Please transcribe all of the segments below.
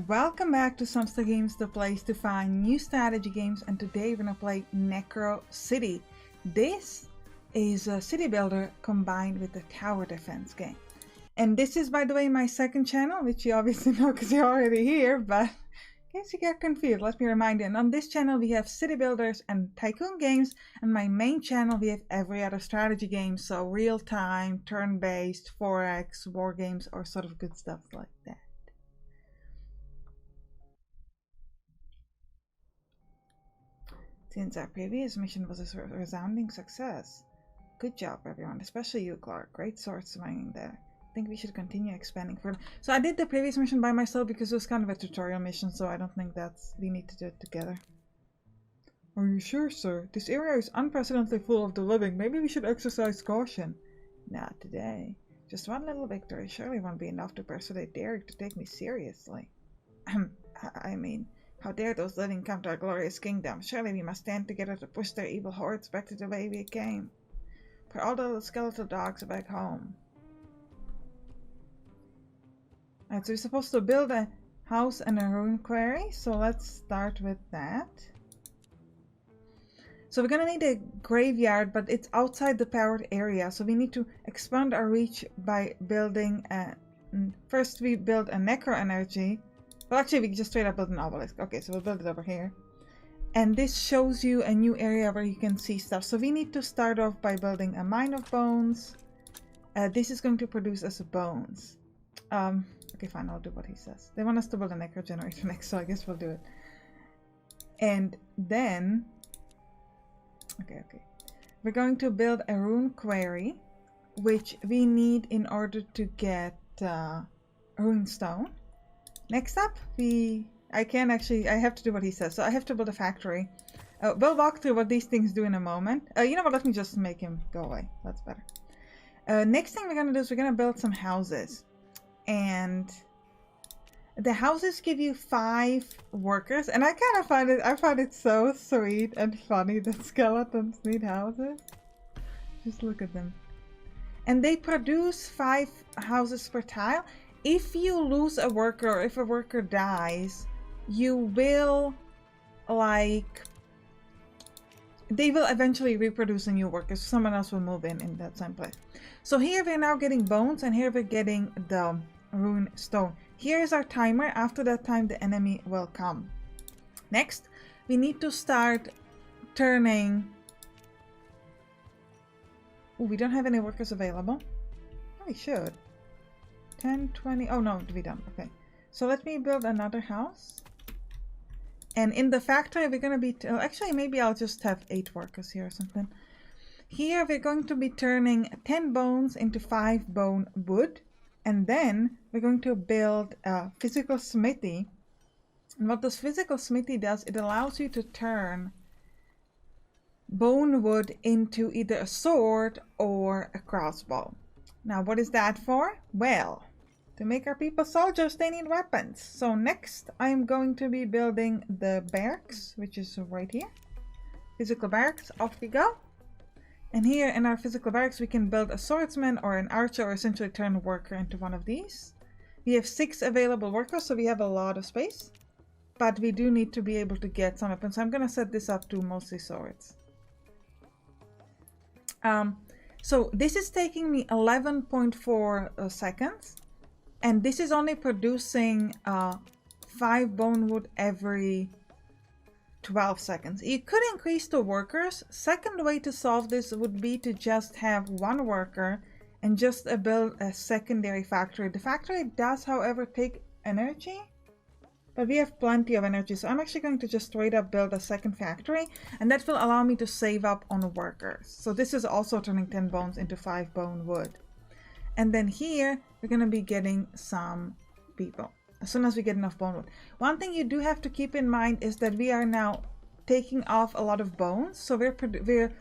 Welcome back to Sampstra Games, the place to find new strategy games, and today we're gonna play Necrocity. This is a city builder combined with a tower defense game. And this is, by the way, my second channel, which you obviously know because you're already here, but in case you get confused, let me remind you. And on this channel we have city builders and tycoon games, and my main channel we have every other strategy game, so real-time, turn-based, 4X, war games, or sort of good stuff like that. Since our previous mission was a resounding success. Good job, everyone, especially you, Clark. Great sword swinging there. I think we should continue expanding further. So I did the previous mission by myself because it was kind of a tutorial mission, so I don't think we need to do it together. Are you sure, sir? This area is unprecedentedly full of the living. Maybe we should exercise caution. Not today. Just one little victory surely won't be enough to persuade Derek to take me seriously. I mean, how dare those living come to our glorious kingdom? Surely we must stand together to push their evil hordes back to the way we came. Put all the little skeletal dogs back home. Alright, so we're supposed to build a house and a rune quarry, so let's start with that. So we're gonna need a graveyard, but it's outside the powered area, so we need to expand our reach by building a... First we build a necro energy. Well, actually, we just straight up build an obelisk. Okay, so we'll build it over here. And this shows you a new area where you can see stuff. So we need to start off by building a mine of bones. This is going to produce us bones. Okay, fine, I'll do what he says. They want us to build a necro generator next, so I guess we'll do it. And then... Okay. We're going to build a rune quarry, which we need in order to get rune stone. Next up, I have to do what he says, so I have to build a factory. We'll walk through what these things do in a moment. You know what, let me just make him go away. That's better. Next thing we're going to do is we're going to build some houses. And the houses give you 5 workers, and I find it so sweet and funny that skeletons need houses. Just look at them. And they produce 5 houses per tile. If you lose a worker, or if a worker dies, you will, they will eventually reproduce a new worker, so someone else will move in that same place. So here we're now getting bones, and here we're getting the rune stone. Here is our timer. After that time, the enemy will come. Next, we need to start turning... Oh, we don't have any workers available. We should. 10, 20, oh no, we don't. Okay, so let me build another house. And in the factory we're going to be, actually maybe I'll just have 8 workers here or something. Here we're going to be turning 10 bones into 5 bone wood. And then we're going to build a physical smithy. And what this physical smithy does, it allows you to turn bone wood into either a sword or a crossbow. Now, what is that for? Well, to make our people soldiers, they need weapons. So next, I'm going to be building the barracks, which is right here. Physical barracks, off we go. And here in our physical barracks, we can build a swordsman or an archer, or essentially turn a worker into one of these. We have 6 available workers, so we have a lot of space. But we do need to be able to get some weapons. So I'm going to set this up to mostly swords. So this is taking me 11.4 seconds, and this is only producing 5 bone wood every 12 seconds. You could increase the workers. Second way to solve this would be to just have 1 worker and just build a secondary factory. The factory does, however, take energy, but we have plenty of energy, so I'm actually going to just straight up build a second factory, and that will allow me to save up on workers. So this is also turning 10 bones into 5 bone wood. And then here, we're going to be getting some people as soon as we get enough bone wood. One thing you do have to keep in mind is that we are now taking off a lot of bones. So we're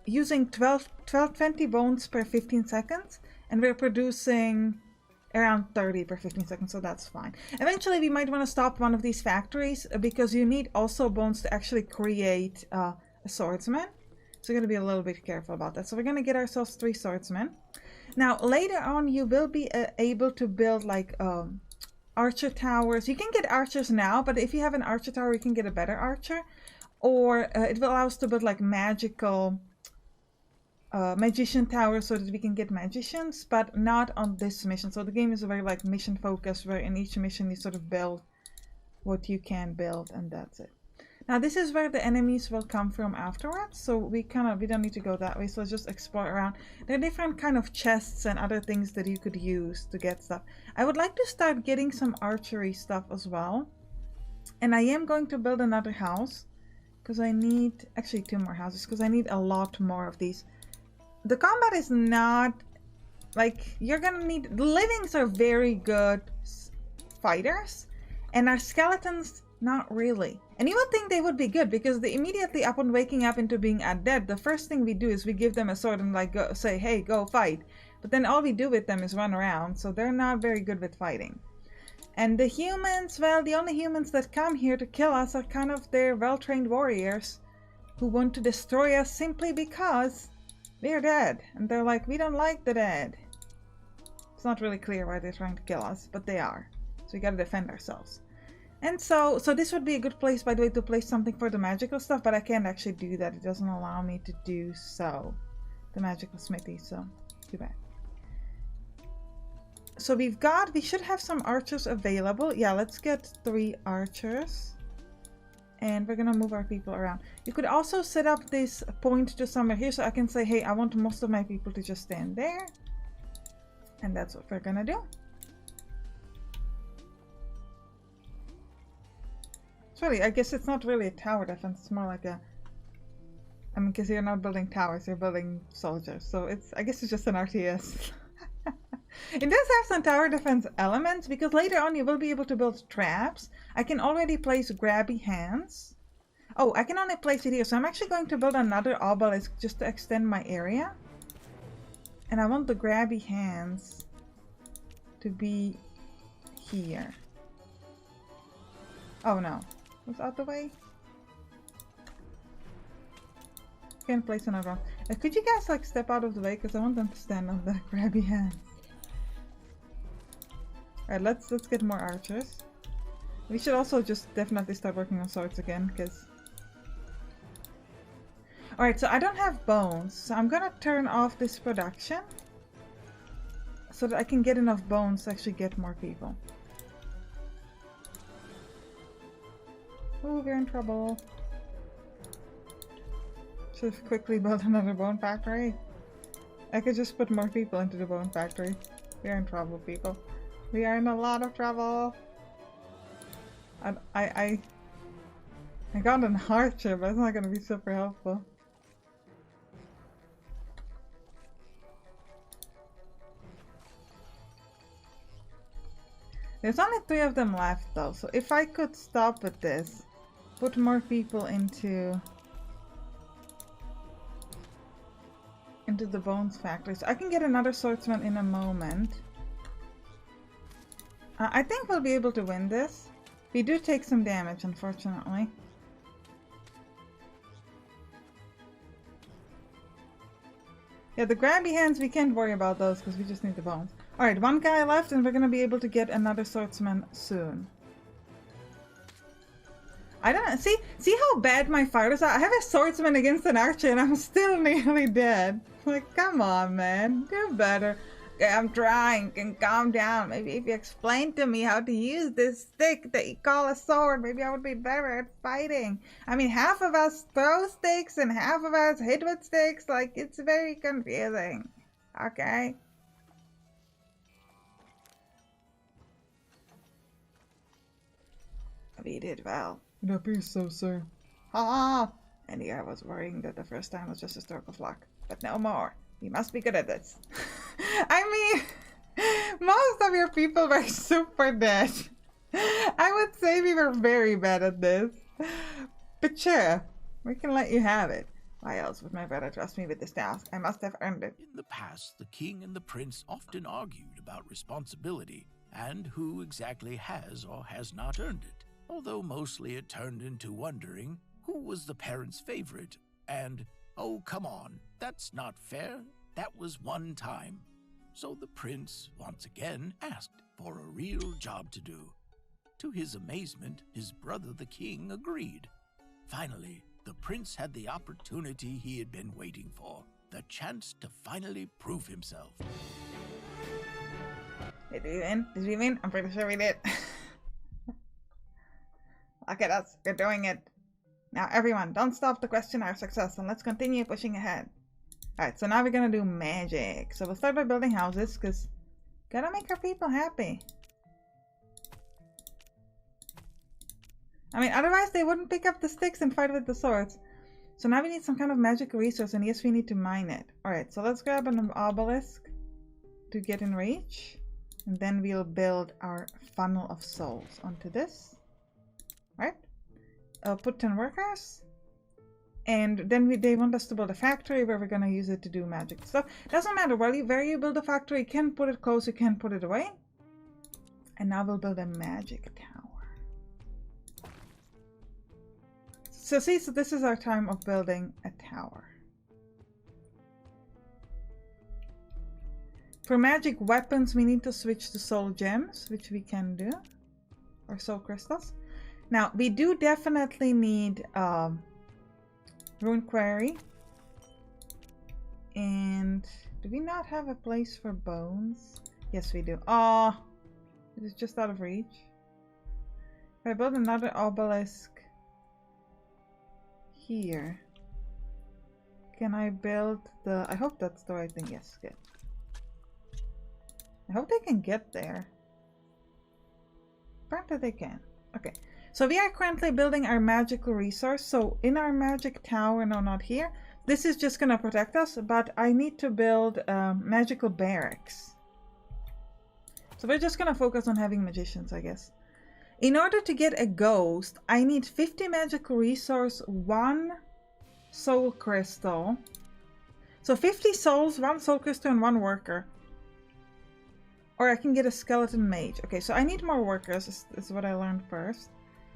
using 20 bones per 15 seconds, and we're producing around 30 per 15 seconds, so that's fine. Eventually we might want to stop one of these factories because you need also bones to actually create a swordsman. So we're going to be a little bit careful about that. So we're going to get ourselves 3 swordsmen. Now later on you will be able to build like archer towers. You can get archers now, but if you have an archer tower, you can get a better archer. Or it will allow us to build like magical magician towers so that we can get magicians, but not on this mission. So the game is very like mission focused, where in each mission you sort of build what you can build, and that's it. Now this is where the enemies will come from afterwards, so we don't need to go that way, so let's just explore around. There are different kind of chests and other things that you could use to get stuff. I would like to start getting some archery stuff as well, and I am going to build another house because I need actually 2 more houses because I need a lot more of these. The combat is not like you're gonna need. The livings are very good fighters, and our skeletons not really. And you would think they would be good because they immediately upon waking up into being undead, the first thing we do is we give them a sword and like say, hey, go fight. But then all we do with them is run around, so they're not very good with fighting. And the humans, well, the only humans that come here to kill us are kind of their well-trained warriors who want to destroy us simply because they're dead. And they're like, we don't like the dead. It's not really clear why they're trying to kill us, but they are. So we gotta defend ourselves. And so this would be a good place, by the way, to place something for the magical stuff, but I can't actually do that. It doesn't allow me to do so. The magical smithy, so too bad. So we should have some archers available. Yeah, let's get 3 archers. And we're gonna move our people around. You could also set up this point to somewhere here, so I can say, hey, I want most of my people to just stand there. And that's what we're gonna do. Really, I guess it's not really a tower defense, it's more like a, I mean, because you're not building towers, you're building soldiers, so I guess it's just an RTS. It does have some tower defense elements, because later on you will be able to build traps. I can already place grabby hands. Oh, I can only place it here, so I'm actually going to build another obelisk just to extend my area. And I want the grabby hands to be here. Oh no. Was out the way? Can't place another one. Could you guys like step out of the way, because I want them to stand on the grabby hands. Alright, let's get more archers. We should also just definitely start working on swords again, because... Alright, so I don't have bones, so I'm gonna turn off this production so that I can get enough bones to actually get more people. Oh, we're in trouble. Should have quickly built another bone factory. I could just put more people into the bone factory. We're in trouble, people. We are in a lot of trouble. I got an archer, but it's not gonna be super helpful. There's only 3 of them left though, so if I could stop with this, put more people into the bones factory. So I can get another swordsman in a moment. I think we'll be able to win this. We do take some damage, unfortunately. Yeah, the grabby hands, we can't worry about those because we just need the bones. Alright, 1 guy left and we're gonna be able to get another swordsman soon. I don't know. See how bad my fighters are? I have a swordsman against an archer and I'm still nearly dead. Like, come on, man. Do better. Okay, I'm trying. And calm down. Maybe if you explain to me how to use this stick that you call a sword, maybe I would be better at fighting. I mean, half of us throw sticks and half of us hit with sticks. Like, it's very confusing. Okay? We did well. It appears so, sir. Ha! And here I was worrying that the first time was just a stroke of luck. But no more. You must be good at this. I mean, most of your people were super dead. I would say we were very bad at this. But sure, we can let you have it. Why else would my brother trust me with this task? I must have earned it. In the past, the king and the prince often argued about responsibility and who exactly has or has not earned it. Although mostly it turned into wondering who was the parent's favorite and, oh, come on, that's not fair. That was one time. So the prince once again asked for a real job to do. To his amazement, his brother the king agreed. Finally, the prince had the opportunity he had been waiting for, the chance to finally prove himself. Did we win? Did we win? I'm pretty sure we did. Look at us, we're doing it. Now everyone, don't stop to question our success and let's continue pushing ahead. Alright, so now we're gonna do magic. So we'll start by building houses, because gotta make our people happy. I mean, otherwise they wouldn't pick up the sticks and fight with the swords. So now we need some kind of magic resource, and yes, we need to mine it. Alright, so let's grab an obelisk to get in reach. And then we'll build our funnel of souls onto this. Right? Put 10 workers. And then they want us to build a factory where we're going to use it to do magic stuff. Doesn't matter where you build a factory. You can put it close, you can put it away. And now we'll build a magic tower. So see, so this is our time of building a tower. For magic weapons, we need to switch to soul gems, which we can do. Or soul crystals. Now, we do definitely need Rune Quarry. And do we not have a place for bones? Yes, we do. Oh, it is just out of reach. If I build another obelisk here, can I build the... I hope that's the right thing. Yes, good. I hope they can get there. Apparently they can. Okay. So we are currently building our magical resource. So in our magic tower, no, not here. This is just going to protect us, but I need to build magical barracks. So we're just going to focus on having magicians, I guess. In order to get a ghost, I need 50 magical resource, 1 soul crystal. So 50 souls, 1 soul crystal, and 1 worker. Or I can get a skeleton mage. Okay, so I need more workers, is what I learned first.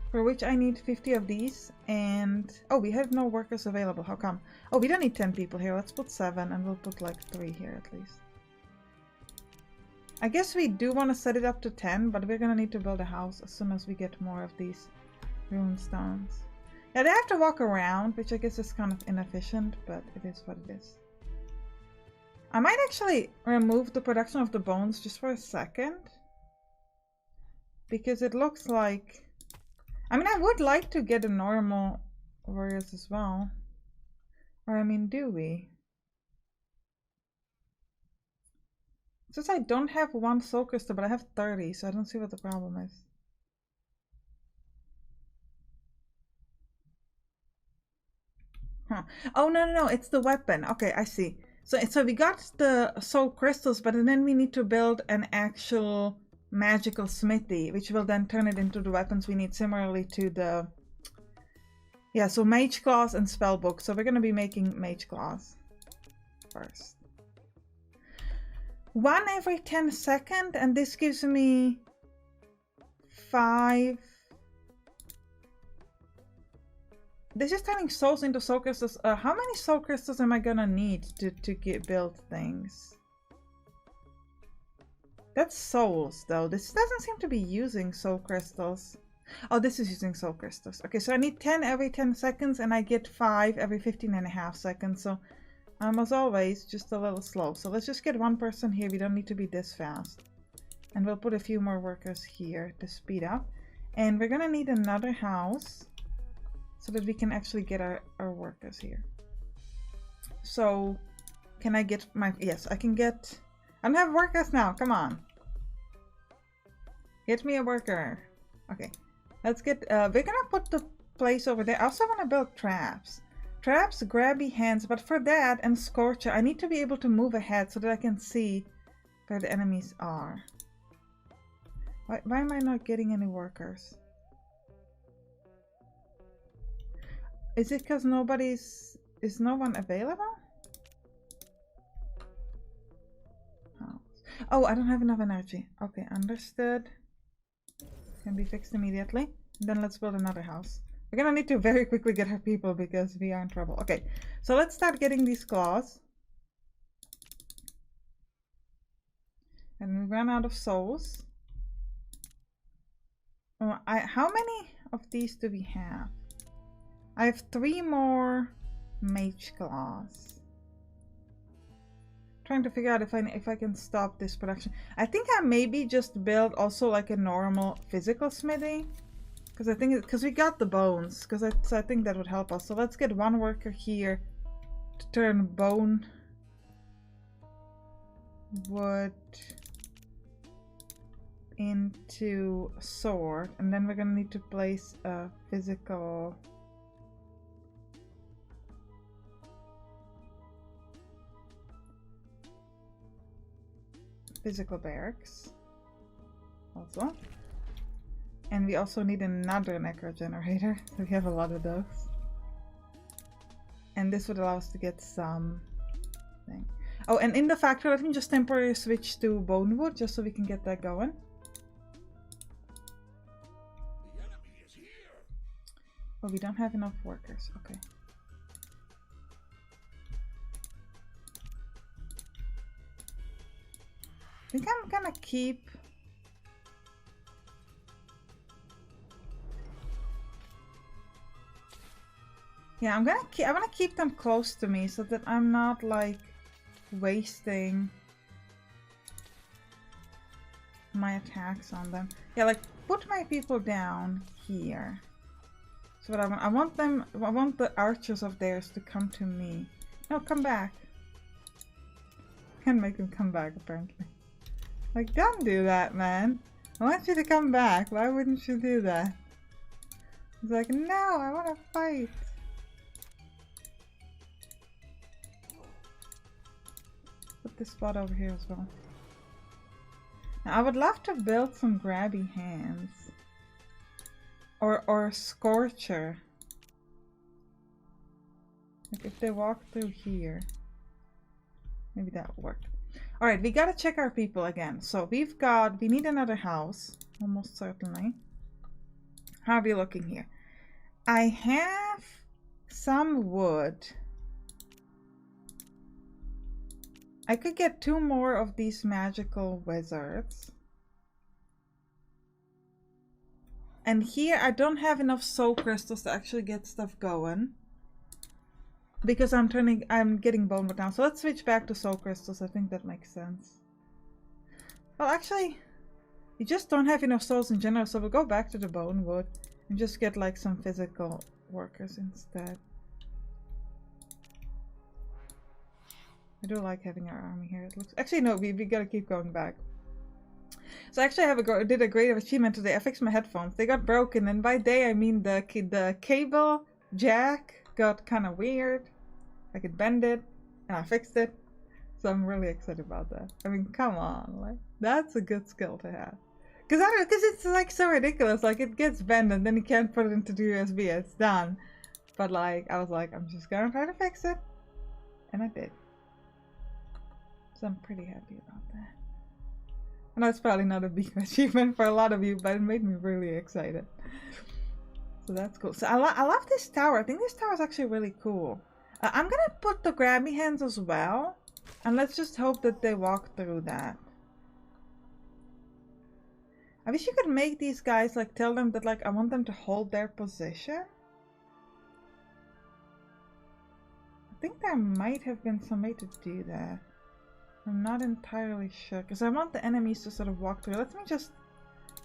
For which I need 50 of these. And oh, we have no workers available. How come? Oh, we don't need 10 people here. Let's put 7 and we'll put like 3 here at least. I guess we do want to set it up to 10, but we're gonna need to build a house as soon as we get more of these rune stones. Yeah, they have to walk around, which I guess is kind of inefficient, but it is what it is. I might actually remove the production of the bones just for a second. Because it looks like... I mean, I would like to get a normal warriors as well. Or I mean, do we? Since I don't have 1 soul crystal, but I have 30, so I don't see what the problem is. Huh. Oh, no, it's the weapon. Okay, I see. So we got the soul crystals, but then we need to build an actual magical smithy, which will then turn it into the weapons we need, similarly to the... Yeah, so mage claws and spell book. So we're going to be making mage claws first. 1 every 10 seconds, and this gives me 5. This is turning souls into soul crystals. How many soul crystals am I gonna need to build things? That's souls, though. This doesn't seem to be using soul crystals. Oh, this is using soul crystals. Okay, so I need 10 every 10 seconds, and I get 5 every 15.5 seconds. So I'm, as always, just a little slow. So let's just get 1 person here. We don't need to be this fast. And we'll put a few more workers here to speed up. And we're gonna need another house, so that we can actually get our workers here. So, can I get my... Yes, I can get... I don't have workers now, come on. Get me a worker. Okay, let's get... we're gonna put the place over there. I also want to build traps. Traps, grabby hands, but for that and Scorcher, I need to be able to move ahead so that I can see where the enemies are. Why am I not getting any workers? Is it because is no one available? Oh, I don't have enough energy. Okay, understood. Can be fixed immediately. Then let's build another house. We're gonna need to very quickly get our people because we are in trouble. Okay, so let's start getting these claws. And we ran out of souls. Oh, how many of these do we have? I have 3 more mage claws. Trying to figure out if I can stop this production. I think I maybe just build also like a normal physical smithy, because we got the bones. So I think that would help us. So let's get 1 worker here to turn bone wood into sword, and then we're gonna need to place a physical barracks also, and we also need another necro generator, so we have a lot of those, and this would allow us to get some thing. Oh, and in the factory let me just temporarily switch to bone wood just so we can get that going. Oh, we don't have enough workers. Okay. I think I'm gonna keep... Yeah, I wanna keep them close to me so that I'm not like wasting my attacks on them. Yeah, like put my people down here. So what I want the archers of theirs to come to me. No, come back. Can't make them come back apparently. Like, don't do that, man. I want you to come back. Why wouldn't you do that? He's like, no, I want to fight. Put this spot over here as well. Now, I would love to build some grabby hands. Or a scorcher. Like if they walk through here. Maybe that would work. Alright, we gotta check our people again. So we need another house. Almost certainly. How are we looking here? I have some wood. I could get 2 more of these magical wizards. And here I don't have enough soul crystals to actually get stuff going. Because I'm getting bone wood now. So let's switch back to soul crystals. I think that makes sense. Well, actually, you just don't have enough souls in general. So we'll go back to the bone wood and just get like some physical workers instead. I do like having our army here. It looks actually no, we gotta keep going back. So actually I did a great achievement today. I fixed my headphones. They got broken, and by day I mean the cable jack got kind of weird. I could bend it, and I fixed it. So I'm really excited about that. I mean, come on, like that's a good skill to have. Because it's like so ridiculous. Like it gets bent, and then you can't put it into the USB. It's done. But like I was like, I'm just gonna try to fix it, and I did. So I'm pretty happy about that. I know it's probably not a big achievement for a lot of you, but it made me really excited. So that's cool. So I love this tower. I think this tower is actually really cool. I'm gonna put the grabby hands as well. And let's just hope that they walk through that. I wish you could make these guys, like, tell them that, like, I want them to hold their position. I think there might have been some way to do that. I'm not entirely sure, because I want the enemies to sort of walk through. Let me just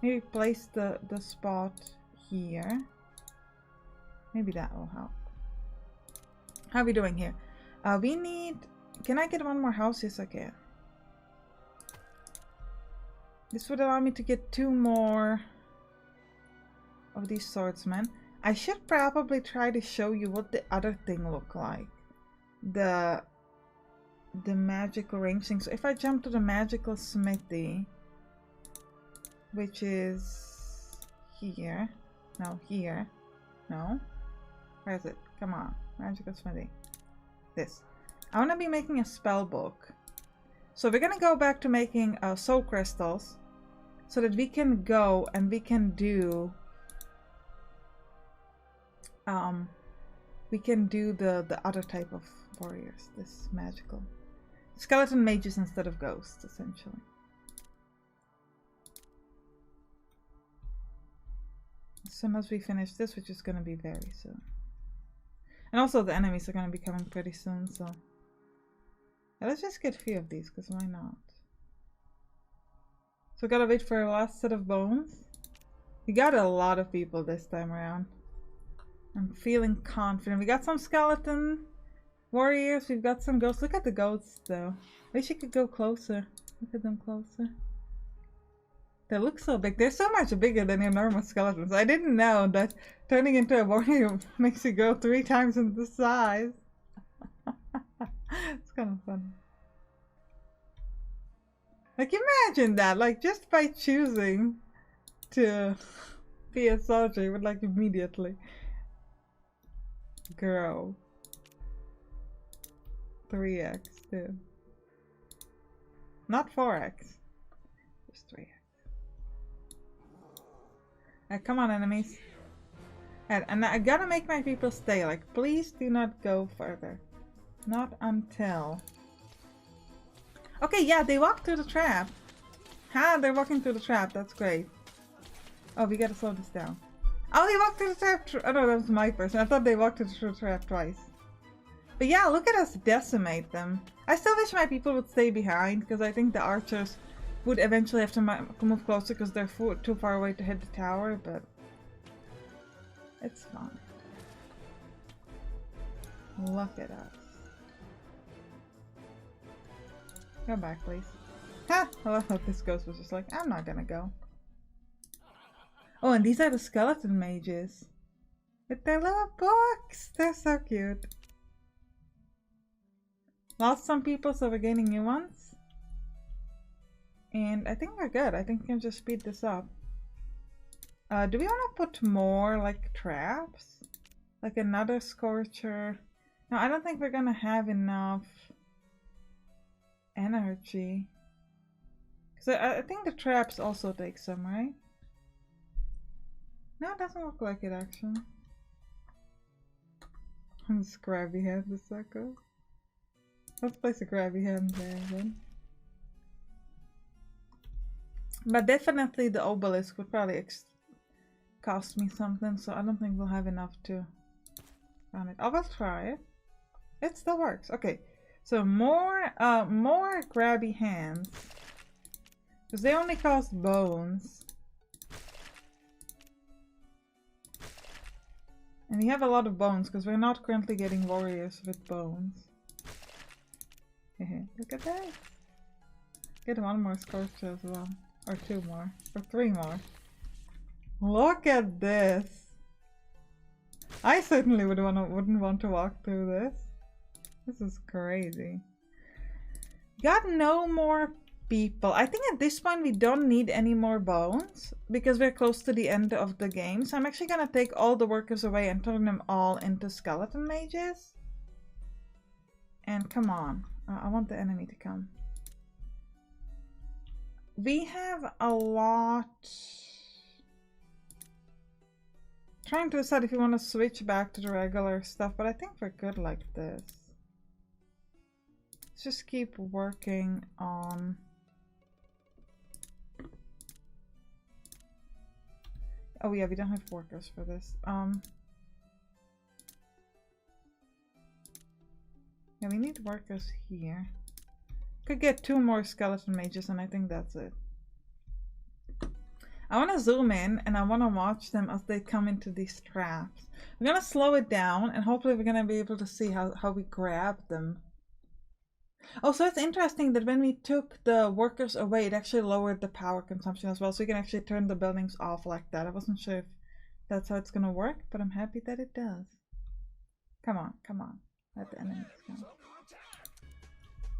maybe place the spot here. Maybe that will help. How are we doing here? We need... Can I get 1 more house? Yes, I can. This would allow me to get 2 more of these swordsmen. I should probably try to show you what the other thing looked like. The magical range thing. So if I jump to the magical smithy, which is here. No, here. No. Where is it? Come on. Magical smithy. This. I want to be making a spell book. So we're going to go back to making soul crystals so that we can go and we can do the other type of warriors. This magical skeleton mages instead of ghosts, essentially. as soon as we finish this, which is going to be very soon. And also the enemies are going to be coming pretty soon, so... Yeah, let's just get a few of these, because why not? So we gotta wait for our last set of bones. We got a lot of people this time around. I'm feeling confident. We got some skeleton warriors, we've got some ghosts. Look at the goats, though. Wish you could go closer. Look at them closer. They look so big. They're so much bigger than your normal skeletons. I didn't know that turning into a warrior makes you go 3 times in the size. It's kind of fun. Like, imagine that. Like, just by choosing to be a soldier, you would like immediately grow 3x too. Not 4x. Just 3x. Come on, enemies. And I gotta make my people stay. Like, please do not go further. Not until... Okay, yeah, they walked through the trap. Ha, they're walking through the trap. That's great. Oh, we gotta slow this down. Oh, they walked through the trap. Oh, no, that was my person. I thought they walked through the trap twice. But yeah, look at us decimate them. I still wish my people would stay behind, because I think the archers would eventually have to move closer because they're too far away to hit the tower, but it's fine. Look at us. Go back, please. Ha! I thought this ghost was just like, I'm not gonna go. Oh, and these are the skeleton mages. With their little books! They're so cute. Lost some people, so we're gaining new ones. And I think we're good. I think we can just speed this up. Do we want to put more, like, traps? Like another scorcher? No, I don't think we're gonna have enough energy. Because I think the traps also take some, right? No, it doesn't look like it, actually. This grabby hand, the sucker. Let's place a grabby hand there, then. But definitely the obelisk would probably cost me something, so I don't think we'll have enough to run it. I will try it. It still works. Okay, so more grabby hands, because they only cost bones, and we have a lot of bones because we're not currently getting warriors with bones. Look at that. Get one more sculpture as well. Or 2 more. Or 3 more. Look at this. I certainly wouldn't want to walk through this. This is crazy. Got no more people. I think at this point we don't need any more bones because we're close to the end of the game. So I'm actually gonna take all the workers away and turn them all into skeleton mages. And come on. I want the enemy to come. We have a lot. Trying to decide if you want to switch back to the regular stuff, but I think we're good like this. Let's just keep working on... Oh yeah, we don't have workers for this. Yeah, we need workers here. Could get 2 more skeleton mages and I think that's it. I want to zoom in and I want to watch them as they come into these traps. I'm going to slow it down and hopefully we're going to be able to see how we grab them. Oh, so it's interesting that when we took the workers away, it actually lowered the power consumption as well. So you can actually turn the buildings off like that. I wasn't sure if that's how it's going to work, but I'm happy that it does. Come on, come on. Let the enemies go.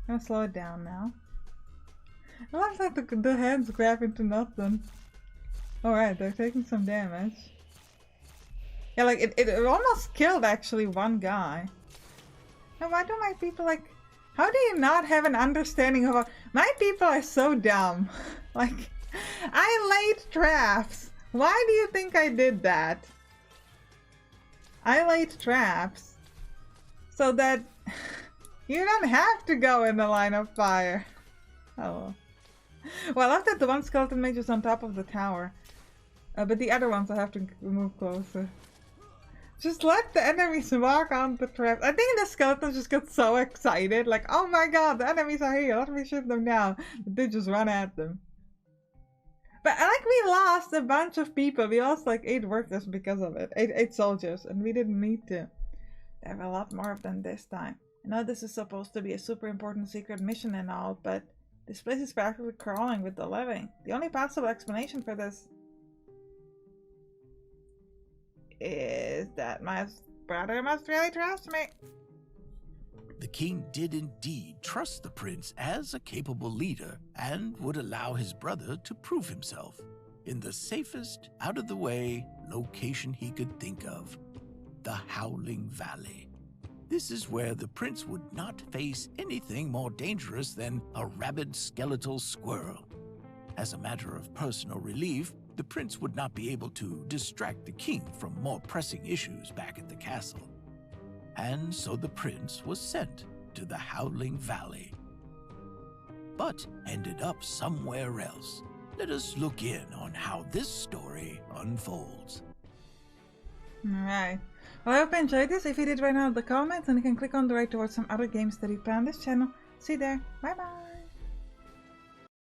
I'm gonna slow it down now. I love that the hands grab into nothing. Alright, they're taking some damage. Yeah, like it almost killed actually one guy. Now why do my people like... How do you not have an understanding of... My people are so dumb. Like, I laid traps. Why do you think I did that? I laid traps so that you don't have to go in the line of fire. Oh. Well, I love that the one skeleton mage is on top of the tower. But the other ones I have to move closer. Just let the enemies walk on the traps. I think the skeletons just get so excited. Like, oh my god, the enemies are here. Let me shoot them now. But they just run at them. But like we lost a bunch of people. We lost like 8 workers because of it. 8 soldiers. And we didn't need to. There were a lot more of them this time. I know this is supposed to be a super important secret mission and all, but this place is practically crawling with the living. The only possible explanation for this is that my brother must really trust me. The king did indeed trust the prince as a capable leader and would allow his brother to prove himself in the safest, out-of-the-way location he could think of, the Howling Valley. This is where the prince would not face anything more dangerous than a rabid skeletal squirrel. As a matter of personal relief, the prince would not be able to distract the king from more pressing issues back at the castle. And so the prince was sent to the Howling Valley, but ended up somewhere else. Let us look in on how this story unfolds. Alright. Well, I hope you enjoyed this. If you did, write down in the comments, and you can click on the right towards some other games that we play on this channel. See you there. Bye bye!